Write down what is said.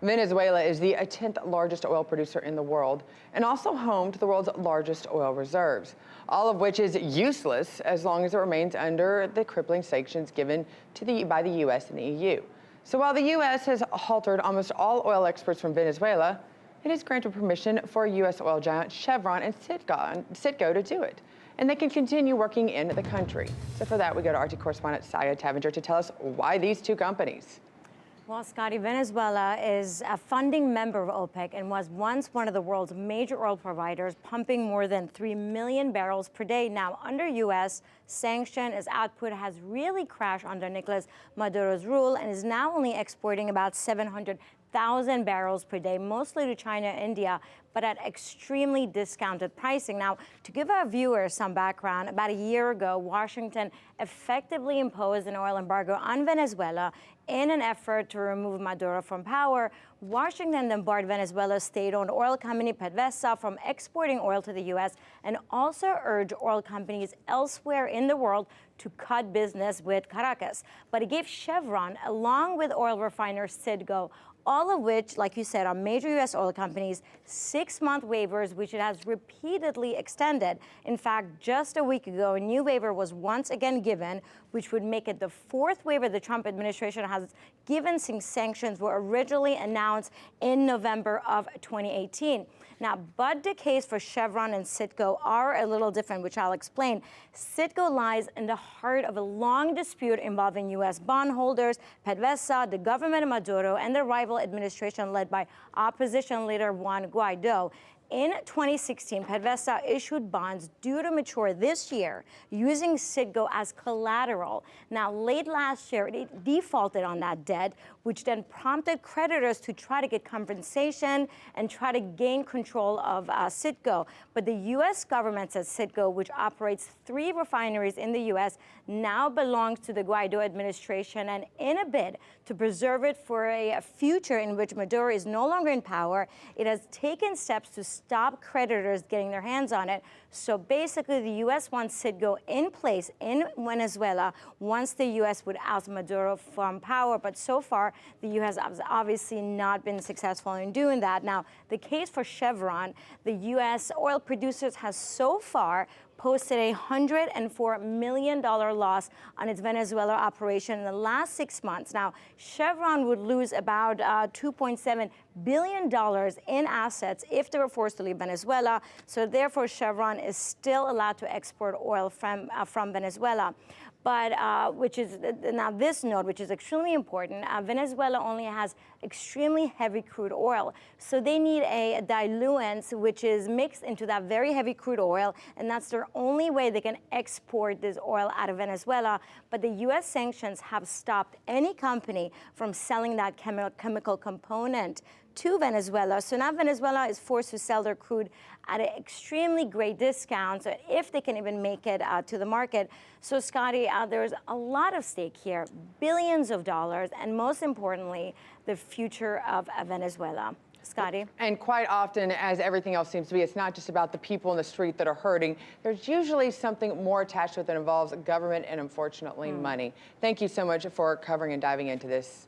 Venezuela is the 10th largest oil producer in the world and also home to the world's largest oil reserves, all of which is useless as long as it remains under the crippling sanctions given by the U.S. and the EU. So while the U.S. has halted almost all oil exports from Venezuela, it has granted permission for U.S. oil giant Chevron and Citgo to do it, and they can continue working in the country. So for that, we go to RT correspondent Sayeh Tavangar to tell us why these two companies. Well, Scotty, Venezuela is a funding member of OPEC and was once one of the world's major oil providers, pumping more than 3 million barrels per day. Now, under U.S. sanction, its output has really crashed under Nicolas Maduro's rule and is now only exporting about 700,000 barrels per day, mostly to China and India, but at extremely discounted pricing. Now, to give our viewers some background, about a year ago, Washington effectively imposed an oil embargo on Venezuela in an effort to remove Maduro from power. Washington then barred Venezuela's state-owned oil company PDVSA from exporting oil to the U.S. and also urged oil companies elsewhere in the world to cut business with Caracas. But it gave Chevron, along with oil refiner Citgo, all of which, like you said, are major U.S. oil companies, 6-month waivers, which it has repeatedly extended. In fact, just a week ago, a new waiver was once again given, which would make it the 4th waiver the Trump administration has given since sanctions were originally announced in November of 2018. Now, but the case for Chevron and Citgo are a little different, which I'll explain. Citgo lies in the heart of a long dispute involving U.S. bondholders, PDVSA, the government of Maduro, and the rival administration led by opposition leader Juan Guaido. In 2016, PDVSA issued bonds due to mature this year using Citgo as collateral. Now, late last year, it defaulted on that debt, which then prompted creditors to try to get compensation and try to gain control of Citgo. But the U.S. government says Citgo, which operates 3 refineries in the U.S., now belongs to the Guaido administration, and in a bid to preserve it for a future in which Maduro is no longer in power, it has taken steps to stop creditors getting their hands on it. So basically, the U.S. wants Citgo in place in Venezuela once the U.S. would oust Maduro from power. But so far, the U.S. has obviously not been successful in doing that. Now, the case for Chevron, the U.S. oil producers has so far posted a $104 million loss on its Venezuela operation in the last 6 months. Now, Chevron would lose about $2.7 billion in assets if they were forced to leave Venezuela. So therefore, Chevron is still allowed to export oil from Venezuela. But which is now this note, which is extremely important, Venezuela only has extremely heavy crude oil. So they need a diluent which is mixed into that very heavy crude oil, and that's their only way they can export this oil out of Venezuela. But the U.S. sanctions have stopped any company from selling that chemical component to Venezuela. So now Venezuela is forced to sell their crude at an extremely great discount, so if they can even make it to the market. So Scotty, there's a lot of stake here, billions of dollars, and most importantly, the future of Venezuela. Scotty? And quite often, as everything else seems to be, it's not just about the people in the street that are hurting. There's usually something more attached to it that involves government and, unfortunately, money. Thank you so much for covering and diving into this.